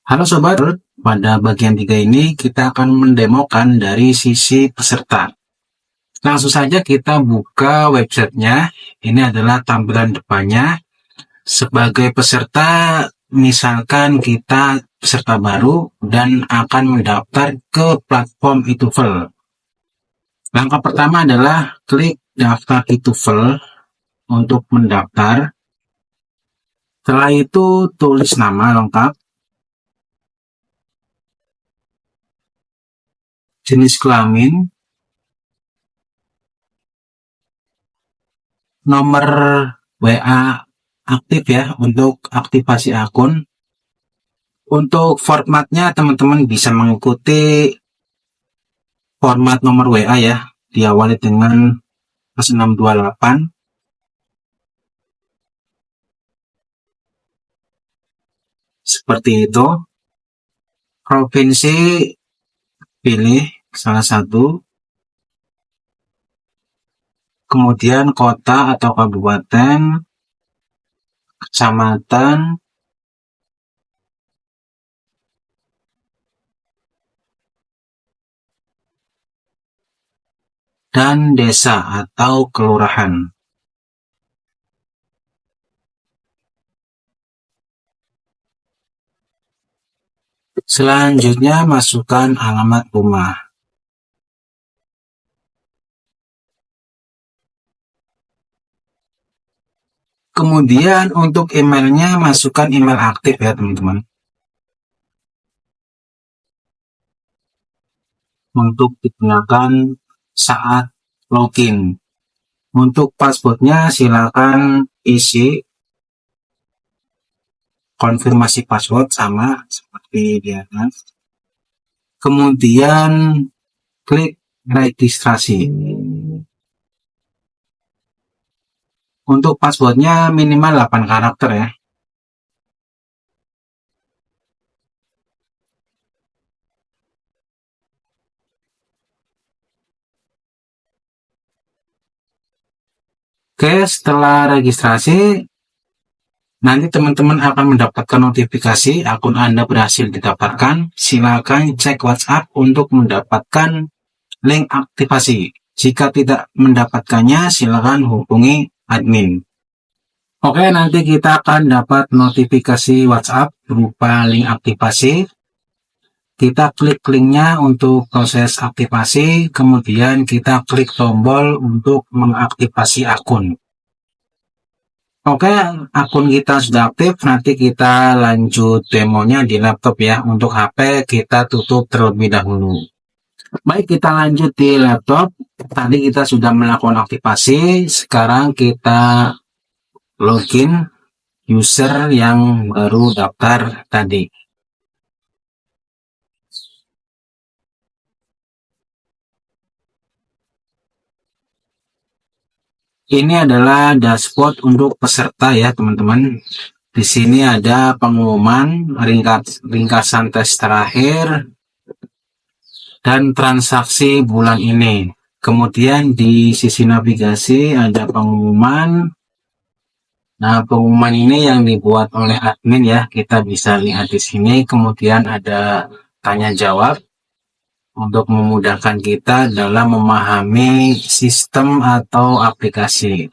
Halo Sobat, pada bagian 3 ini kita akan mendemokan dari sisi peserta. Langsung saja kita buka websitenya. Ini adalah tampilan depannya. Sebagai peserta, misalkan kita peserta baru dan akan mendaftar ke platform eTOEFL. Langkah pertama adalah klik daftar eTOEFL untuk mendaftar. Setelah itu tulis nama lengkap, jenis kelamin, nomor WA aktif ya untuk aktivasi akun. Untuk formatnya teman-teman bisa mengikuti format nomor WA ya, diawali dengan plus 628. Seperti itu. Provinsi pilih salah satu. Kemudian kota atau kabupaten, kecamatan, dan desa atau kelurahan. Selanjutnya masukkan alamat rumah. Kemudian untuk emailnya masukkan email aktif ya teman-teman. Untuk digunakan saat login. Untuk passwordnya silakan isi konfirmasi password sama seperti di atas. Kemudian klik registrasi. Untuk passwordnya minimal 8 karakter ya. Oke, setelah registrasi, nanti teman-teman akan mendapatkan notifikasi akun Anda berhasil didapatkan. Silakan cek WhatsApp untuk mendapatkan link aktivasi. Jika tidak mendapatkannya, silakan hubungi admin. Oke, nanti kita akan dapat notifikasi WhatsApp berupa link aktivasi. Kita klik linknya untuk proses aktivasi, kemudian kita klik tombol untuk mengaktifasi akun. Oke, akun kita sudah aktif, nanti kita lanjut demonya di laptop ya. Untuk HP kita tutup terlebih dahulu. Baik, kita lanjut di laptop. Tadi kita sudah melakukan aktivasi, sekarang kita login user yang baru daftar tadi. Ini adalah dashboard untuk peserta ya teman-teman. Di sini ada pengumuman, ringkasan tes terakhir, dan transaksi bulan ini. Kemudian di sisi navigasi ada pengumuman. Nah, pengumuman ini yang dibuat oleh admin ya, kita bisa lihat di sini. Kemudian ada tanya jawab untuk memudahkan kita dalam memahami sistem atau aplikasi.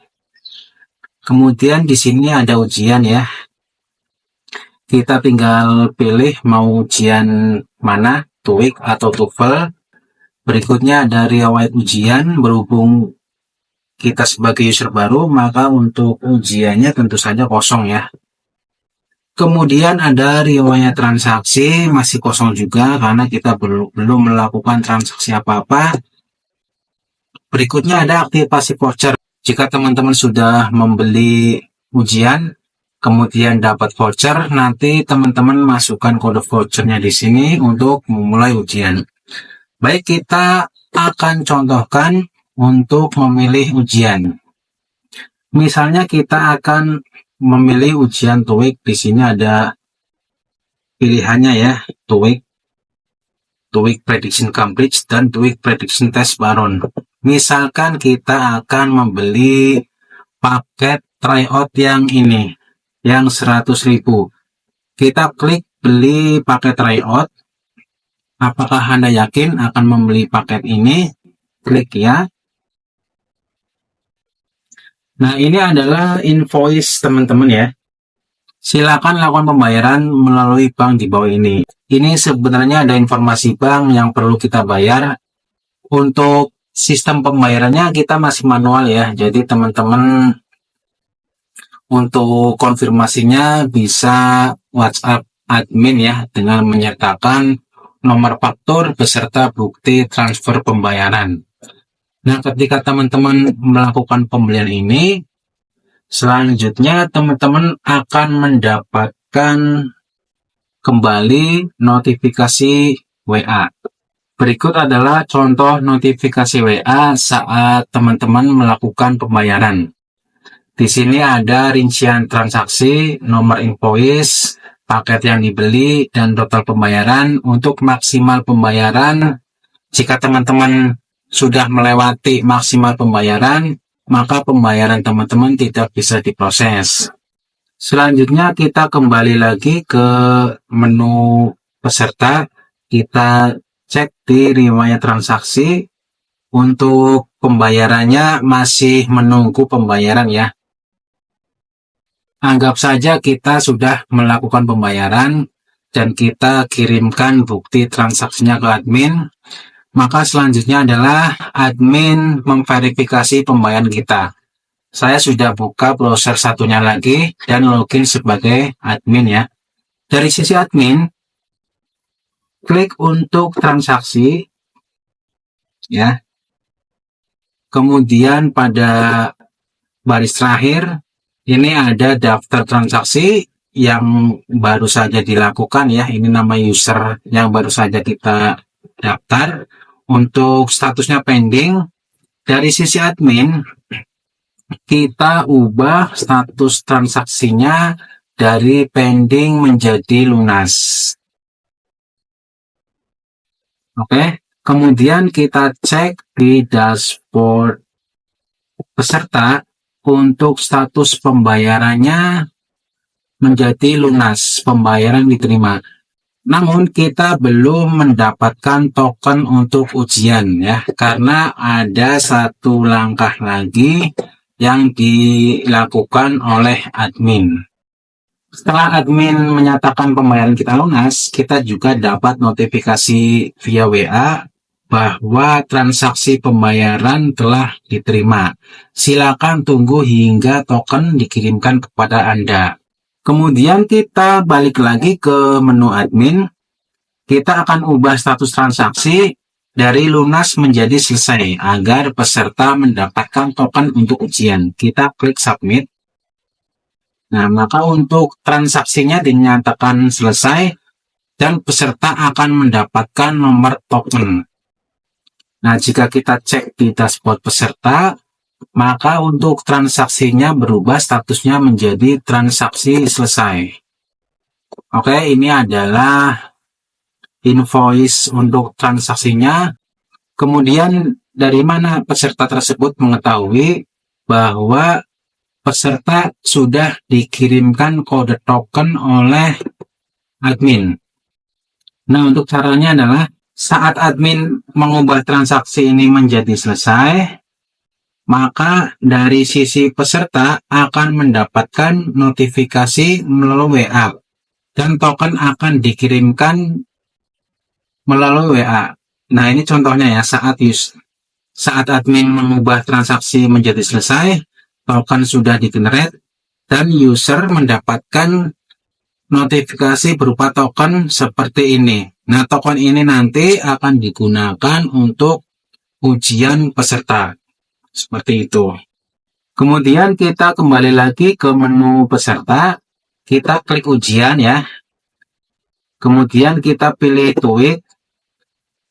Kemudian di sini ada ujian ya. Kita tinggal pilih mau ujian mana, TOEIC atau TOEFL. Berikutnya ada riwayat ujian. Berhubung kita sebagai user baru, maka untuk ujiannya tentu saja kosong ya. Kemudian ada riwayat transaksi, masih kosong juga karena kita belum melakukan transaksi apa-apa. Berikutnya ada aktivasi voucher. Jika teman-teman sudah membeli ujian, kemudian dapat voucher, nanti teman-teman masukkan kode vouchernya di sini untuk memulai ujian. Baik, kita akan contohkan untuk memilih ujian. Misalnya kita akan memilih ujian TOEIC. Di sini ada pilihannya ya, TOEIC Prediction Cambridge dan TOEIC Prediction Test Baron. Misalkan kita akan membeli paket tryout yang ini, yang 100.000. Kita klik beli paket tryout. Apakah Anda yakin akan membeli paket ini? Klik ya. Nah, ini adalah invoice teman-teman ya. Silakan lakukan pembayaran melalui bank di bawah ini. Ini sebenarnya ada informasi bank yang perlu kita bayar. Untuk sistem pembayarannya kita masih manual ya. Jadi teman-teman untuk konfirmasinya bisa WhatsApp admin ya dengan menyertakan nomor faktur beserta bukti transfer pembayaran. Nah, ketika teman-teman melakukan pembelian ini, selanjutnya teman-teman akan mendapatkan kembali notifikasi WA. Berikut adalah contoh notifikasi WA saat teman-teman melakukan pembayaran. Di sini ada rincian transaksi, nomor invoice, paket yang dibeli, dan total pembayaran. Untuk maksimal pembayaran, jika teman-teman sudah melewati maksimal pembayaran, maka pembayaran teman-teman tidak bisa diproses. Selanjutnya kita kembali lagi ke menu peserta. Kita cek di riwayat transaksi. Untuk pembayarannya masih menunggu pembayaran ya. Anggap saja kita sudah melakukan pembayaran dan kita kirimkan bukti transaksinya ke admin. Maka selanjutnya adalah admin memverifikasi pembayaran kita. Saya sudah buka browser satunya lagi dan login sebagai admin ya. Dari sisi admin, klik untuk transaksi ya. Kemudian pada baris terakhir ini ada daftar transaksi yang baru saja dilakukan ya. Ini nama user yang baru saja kita daftar. Untuk statusnya pending. Dari sisi admin, kita ubah status transaksinya dari pending menjadi lunas. Oke, kemudian kita cek di dashboard peserta. Untuk status pembayarannya menjadi lunas, pembayaran diterima. Namun kita belum mendapatkan token untuk ujian ya, karena ada satu langkah lagi yang dilakukan oleh admin. Setelah admin menyatakan pembayaran kita lunas, kita juga dapat notifikasi via WA bahwa transaksi pembayaran telah diterima. Silakan tunggu hingga token dikirimkan kepada Anda. Kemudian kita balik lagi ke menu admin. Kita akan ubah status transaksi dari lunas menjadi selesai agar peserta mendapatkan token untuk ujian. Kita klik submit. Nah, maka untuk transaksinya dinyatakan selesai dan peserta akan mendapatkan nomor token. Nah, jika kita cek di dashboard peserta, maka untuk transaksinya berubah statusnya menjadi transaksi selesai. Oke, ini adalah invoice untuk transaksinya. Kemudian dari mana peserta tersebut mengetahui bahwa peserta sudah dikirimkan kode token oleh admin? Nah, untuk caranya adalah saat admin mengubah transaksi ini menjadi selesai, maka dari sisi peserta akan mendapatkan notifikasi melalui WA dan token akan dikirimkan melalui WA. Nah, ini contohnya ya, saat admin mengubah transaksi menjadi selesai, token sudah di-generate dan user mendapatkan notifikasi berupa token seperti ini. Nah, token ini nanti akan digunakan untuk ujian peserta. Seperti itu. Kemudian kita kembali lagi ke menu peserta. Kita klik ujian ya. Kemudian kita pilih TOEIC.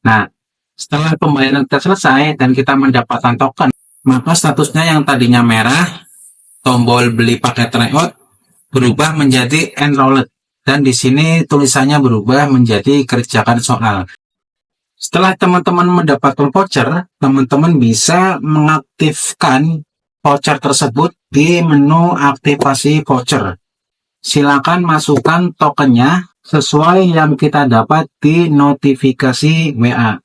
Nah, setelah pembayaran kita selesai dan kita mendapatkan token, maka statusnya yang tadinya merah, tombol beli paket tryout, berubah menjadi enrolled. Dan di sini tulisannya berubah menjadi kerjakan soal. Setelah teman-teman mendapatkan voucher, teman-teman bisa mengaktifkan voucher tersebut di menu aktivasi voucher. Silakan masukkan tokennya sesuai yang kita dapat di notifikasi WA.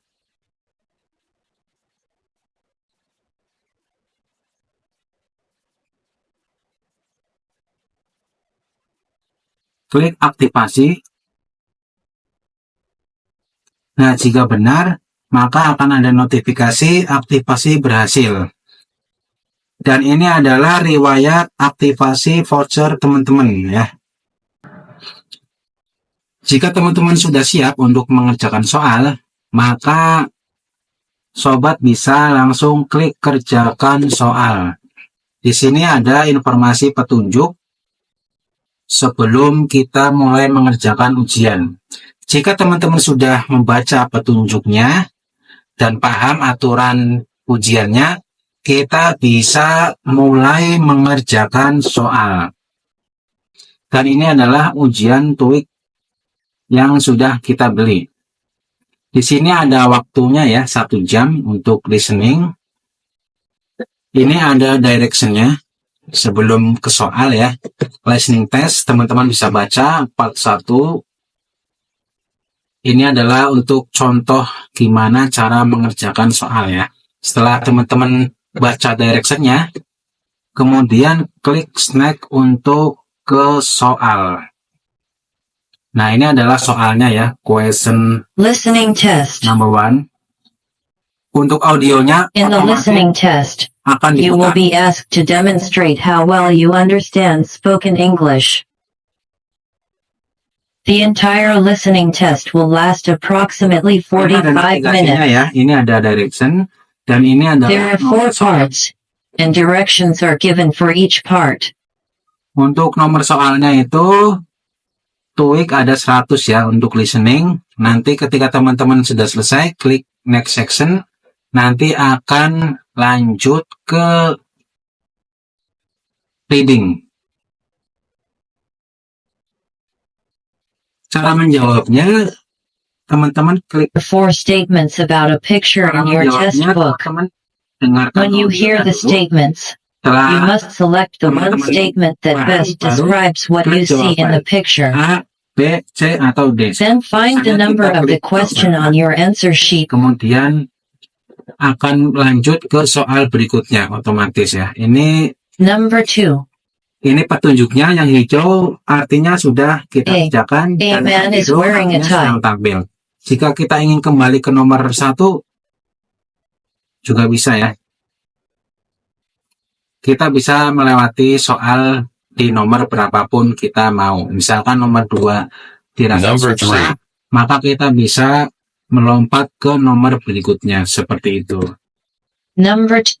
Klik aktivasi. Nah, jika benar, maka akan ada notifikasi aktivasi berhasil. Dan ini adalah riwayat aktivasi voucher teman-teman ya. Jika teman-teman sudah siap untuk mengerjakan soal, maka sobat bisa langsung klik kerjakan soal. Di sini ada informasi petunjuk sebelum kita mulai mengerjakan ujian. Jika teman-teman sudah membaca petunjuknya dan paham aturan ujiannya, kita bisa mulai mengerjakan soal. Dan ini adalah ujian TOEIC yang sudah kita beli. Di sini ada waktunya ya, 1 jam untuk listening. Ini ada directionnya. Sebelum ke soal ya, listening test, teman-teman bisa baca part 1. Ini adalah untuk contoh gimana cara mengerjakan soal ya. Setelah teman-teman baca directionnya, kemudian klik next untuk ke soal. Nah, ini adalah soalnya ya, question Listening test. number 1. Untuk audionya In the listening test, akan you will diputar. be asked to demonstrate how well you understand spoken English. The entire listening test will last approximately Ini ada 45 navigasinya minutes. ya, ini ada direction, dan ini There adalah are 4 nomor soal. parts, and directions are given for each part. Untuk nomor soalnya itu TOEIC ada 100 ya untuk listening. Nanti ketika teman-teman sudah selesai, klik next section. Nanti akan lanjut ke reading. Cara menjawabnya, teman-teman klik. The 4 statements about a picture Cara in your test menjawabnya, book. teman-teman dengarkan When you audio hear the dulu. statements, Setelah you must select the one teman-teman statement that paham, best baru describes what you klik see in the jawaban. picture. A, B, C, atau D. Then find the Misalnya number kita of the klik question jawaban on your answer sheet. kemudian akan lanjut ke soal berikutnya otomatis ya. Number 2. Ini petunjuknya, yang hijau artinya sudah kita A. kerjakan, A dan man yang is biru wearing a artinya tie. sedang tampil. Jika kita ingin kembali ke nomor 1 juga bisa ya. Kita bisa melewati soal di nomor berapapun kita mau. Misalkan nomor 2 dirasa Number susah, maka kita bisa melompat ke nomor berikutnya seperti itu. Number 2.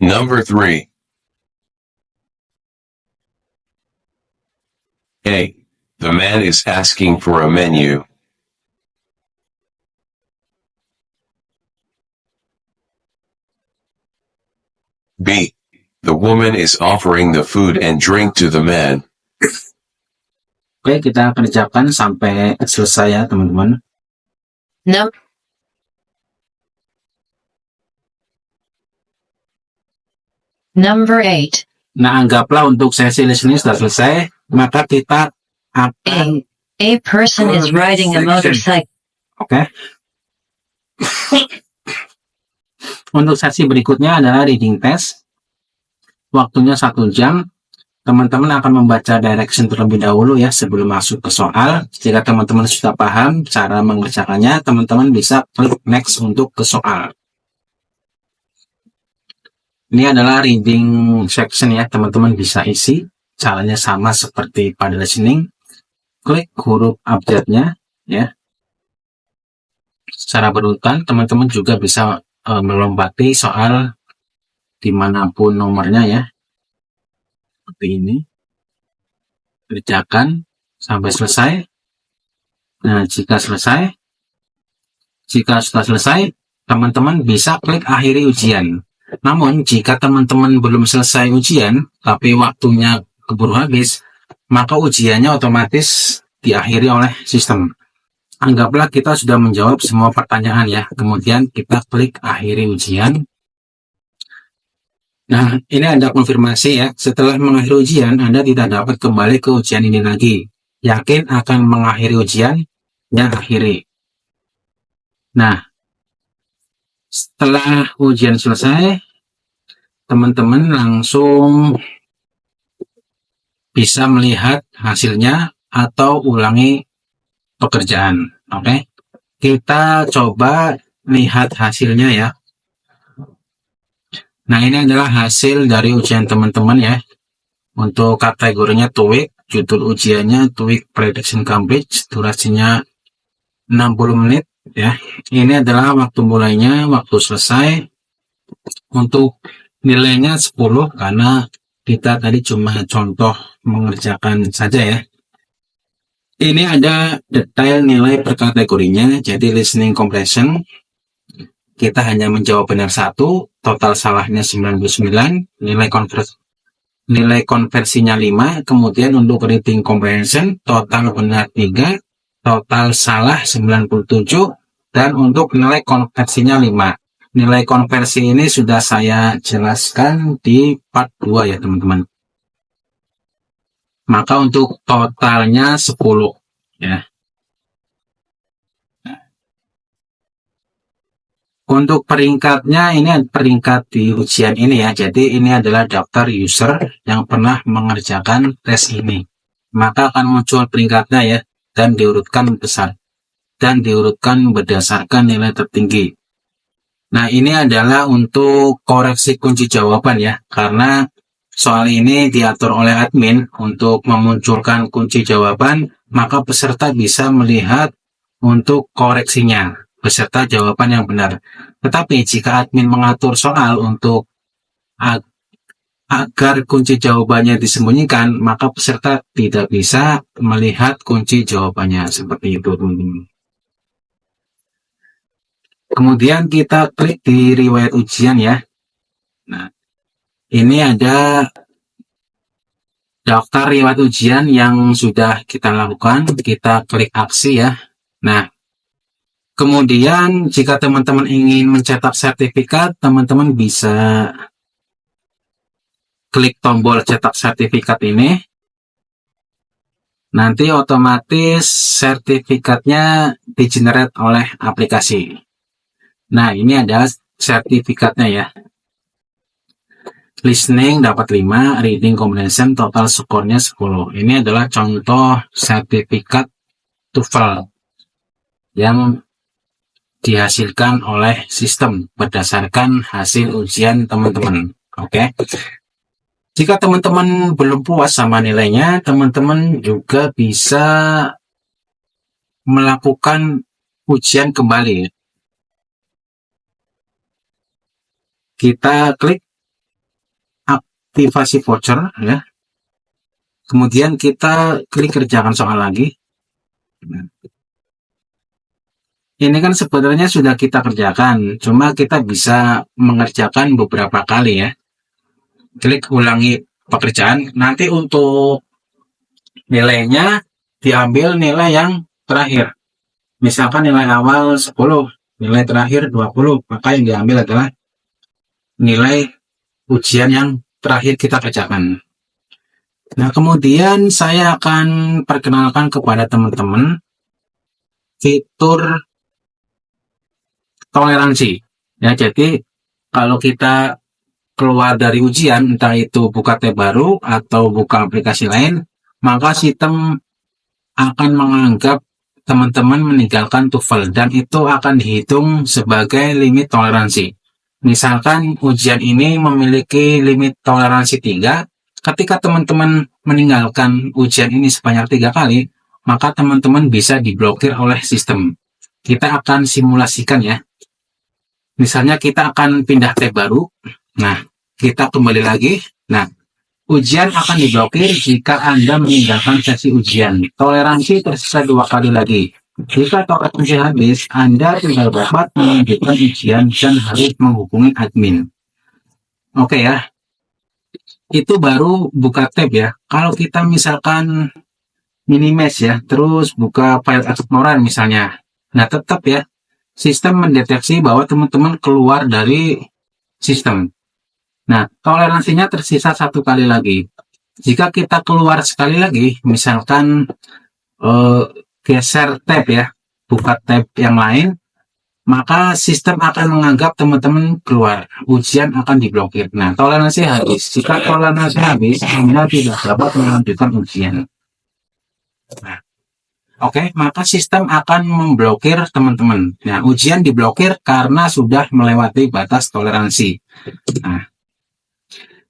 Number 3. A. The man is asking for a menu. B. The woman is offering the food and drink to the man. Oke, kita kerjakan sampai selesai ya teman-teman. Num- Number 8. Nah, anggaplah untuk sesi listening sudah selesai, maka kita akan A person is riding a motorcycle. oke. Untuk sesi berikutnya adalah reading test. Waktunya 1 jam. Teman-teman akan membaca direction terlebih dahulu ya sebelum masuk ke soal. Jika teman-teman sudah paham cara mengerjakannya, teman-teman bisa klik next untuk ke soal. Ini adalah reading section ya, teman-teman bisa isi. Caranya sama seperti pada listening. Klik huruf abjadnya ya. Secara berurutan, teman-teman juga bisa melompati soal dimanapun nomornya ya. Seperti ini. Kerjakan sampai selesai. Nah, jika sudah selesai, teman-teman bisa klik akhiri ujian. Namun, jika teman-teman belum selesai ujian, tapi waktunya keburu habis, maka ujiannya otomatis diakhiri oleh sistem. Anggaplah kita sudah menjawab semua pertanyaan ya, kemudian kita klik akhiri ujian. Nah, ini ada konfirmasi ya. Setelah mengakhiri ujian, Anda tidak dapat kembali ke ujian ini lagi. Yakin akan mengakhiri ujian? Ya, akhiri. Nah, setelah ujian selesai, teman-teman langsung bisa melihat hasilnya atau ulangi pekerjaan. Oke, kita coba lihat hasilnya ya. Nah, ini adalah hasil dari ujian teman-teman ya. Untuk kategorinya TOEIC, judul ujiannya TOEIC Prediction Cambridge, durasinya 60 menit ya. Ini adalah waktu mulainya, waktu selesai. Untuk nilainya 10 karena kita tadi cuma contoh mengerjakan saja ya. Ini ada detail nilai per kategorinya, jadi listening comprehension kita hanya menjawab benar 1, total salahnya 99, nilai konversinya 5, kemudian untuk reading comprehension total benar 3, total salah 97, dan untuk nilai konversinya 5. Nilai konversi ini sudah saya jelaskan di part 2 ya teman-teman. Maka untuk totalnya 10 ya. Untuk peringkatnya, ini peringkat di ujian ini ya. Jadi ini adalah daftar user yang pernah mengerjakan tes ini. Maka akan muncul peringkatnya ya, dan diurutkan besar. Dan diurutkan berdasarkan nilai tertinggi. Nah, ini adalah untuk koreksi kunci jawaban ya. Karena soal ini diatur oleh admin untuk memunculkan kunci jawaban, maka peserta bisa melihat untuk koreksinya beserta jawaban yang benar. Tetapi jika admin mengatur soal untuk agar kunci jawabannya disembunyikan, maka peserta tidak bisa melihat kunci jawabannya. Seperti itu teman-teman. Kemudian kita klik di riwayat ujian ya. Nah, ini ada daftar riwayat ujian yang sudah kita lakukan. Kita klik aksi ya. Nah, kemudian jika teman-teman ingin mencetak sertifikat, teman-teman bisa klik tombol cetak sertifikat ini. Nanti otomatis sertifikatnya di-generate oleh aplikasi. Nah, ini ada sertifikatnya ya. Listening dapat 5, reading comprehension total skornya 10. Ini adalah contoh sertifikat TOEFL yang dihasilkan oleh sistem berdasarkan hasil ujian teman-teman. Oke. Jika teman-teman belum puas sama nilainya, teman-teman juga bisa melakukan ujian kembali. Kita klik aktivasi voucher ya. Kemudian kita klik kerjakan soal lagi. Ini kan sebenarnya sudah kita kerjakan, cuma kita bisa mengerjakan beberapa kali ya. Klik ulangi pekerjaan, nanti untuk nilainya diambil nilai yang terakhir. Misalkan nilai awal 10, nilai terakhir 20, maka yang diambil adalah nilai ujian yang terakhir kita kerjakan. Nah, kemudian saya akan perkenalkan kepada teman-teman fitur toleransi. Ya, jadi kalau kita keluar dari ujian, entah itu buka tab baru atau buka aplikasi lain, maka sistem akan menganggap teman-teman meninggalkan TOEFL dan itu akan dihitung sebagai limit toleransi. Misalkan ujian ini memiliki limit toleransi 3, ketika teman-teman meninggalkan ujian ini sebanyak 3 kali, maka teman-teman bisa diblokir oleh sistem. Kita akan simulasikan ya. Misalnya kita akan pindah tab baru. Nah, kita kembali lagi. Nah, ujian akan diblokir jika Anda meninggalkan sesi ujian. Toleransi tersisa 2 kali lagi. Jika toleransi habis, Anda tidak dapat melanjutkan ujian dan harus menghubungi admin. Oke ya. Itu baru buka tab ya. Kalau kita misalkan minimize ya, terus buka file explorer misalnya. Nah, tetap ya, sistem mendeteksi bahwa teman-teman keluar dari sistem. Nah, toleransinya tersisa 1 kali lagi. Jika kita keluar sekali lagi, misalkan geser tab ya, buka tab yang lain, maka sistem akan menganggap teman-teman keluar, ujian akan diblokir. Nah, toleransi habis. Jika toleransi habis, Anda tidak dapat melanjutkan ujian. Nah, oke, maka sistem akan memblokir teman-teman. Nah, ujian diblokir karena sudah melewati batas toleransi. Nah,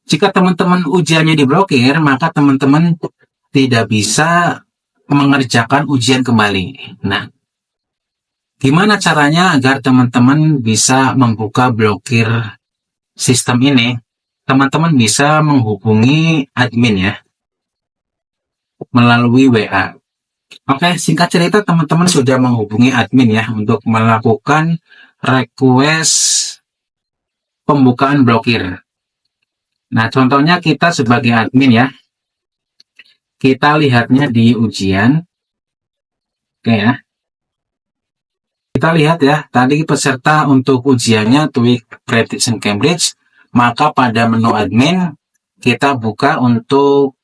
jika teman-teman ujiannya diblokir, maka teman-teman tidak bisa mengerjakan ujian kembali. Nah, gimana caranya agar teman-teman bisa membuka blokir sistem ini? Teman-teman bisa menghubungi admin ya, melalui WA. Oke, singkat cerita teman-teman sudah menghubungi admin ya, untuk melakukan request pembukaan blokir. Nah, contohnya kita sebagai admin ya, kita lihatnya di ujian. Oke ya. Kita lihat ya, tadi peserta untuk ujiannya TOEIC Prediction Cambridge, maka pada menu admin kita buka untuk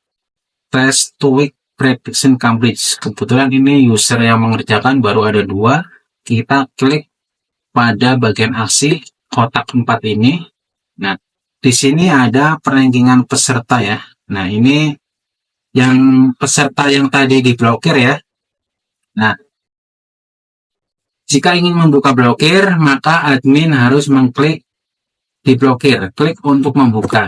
tes TOEIC Prediction Cambridge. Kebetulan ini user yang mengerjakan baru ada 2. Kita klik pada bagian aksi kotak 4 ini. Nah, di sini ada perankingan peserta ya. Nah, ini yang peserta yang tadi diblokir ya. Nah, jika ingin membuka blokir, maka admin harus mengklik diblokir, klik untuk membuka.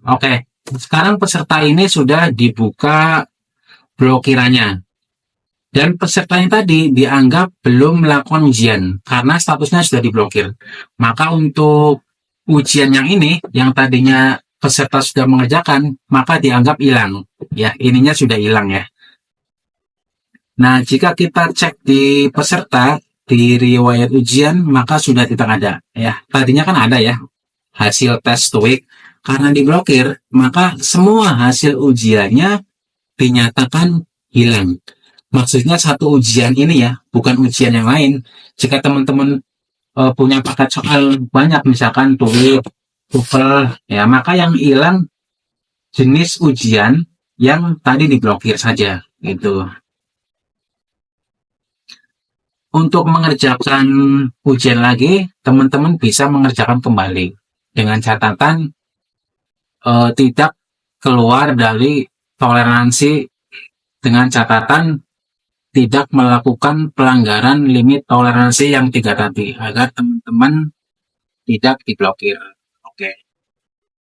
Oke, sekarang peserta ini sudah dibuka blokirannya. Dan peserta yang tadi dianggap belum melakukan ujian, karena statusnya sudah diblokir. Maka untuk ujian yang ini, yang tadinya peserta sudah mengerjakan, maka dianggap hilang. Ya, ininya sudah hilang ya. Nah, jika kita cek di peserta, di riwayat ujian, maka sudah tidak ada. Ya, tadinya kan ada ya, hasil tes TOEIC. Karena diblokir, maka semua hasil ujiannya dinyatakan hilang. Maksudnya satu ujian ini ya, bukan ujian yang lain. Jika teman-teman punya paket soal banyak, misalkan TOEIC, TOEFL, ya, maka yang hilang jenis ujian yang tadi diblokir saja, gitu. Untuk mengerjakan ujian lagi, teman-teman bisa mengerjakan kembali dengan catatan tidak keluar dari toleransi, dengan catatan tidak melakukan pelanggaran limit toleransi yang 3 tadi, agar teman-teman tidak diblokir.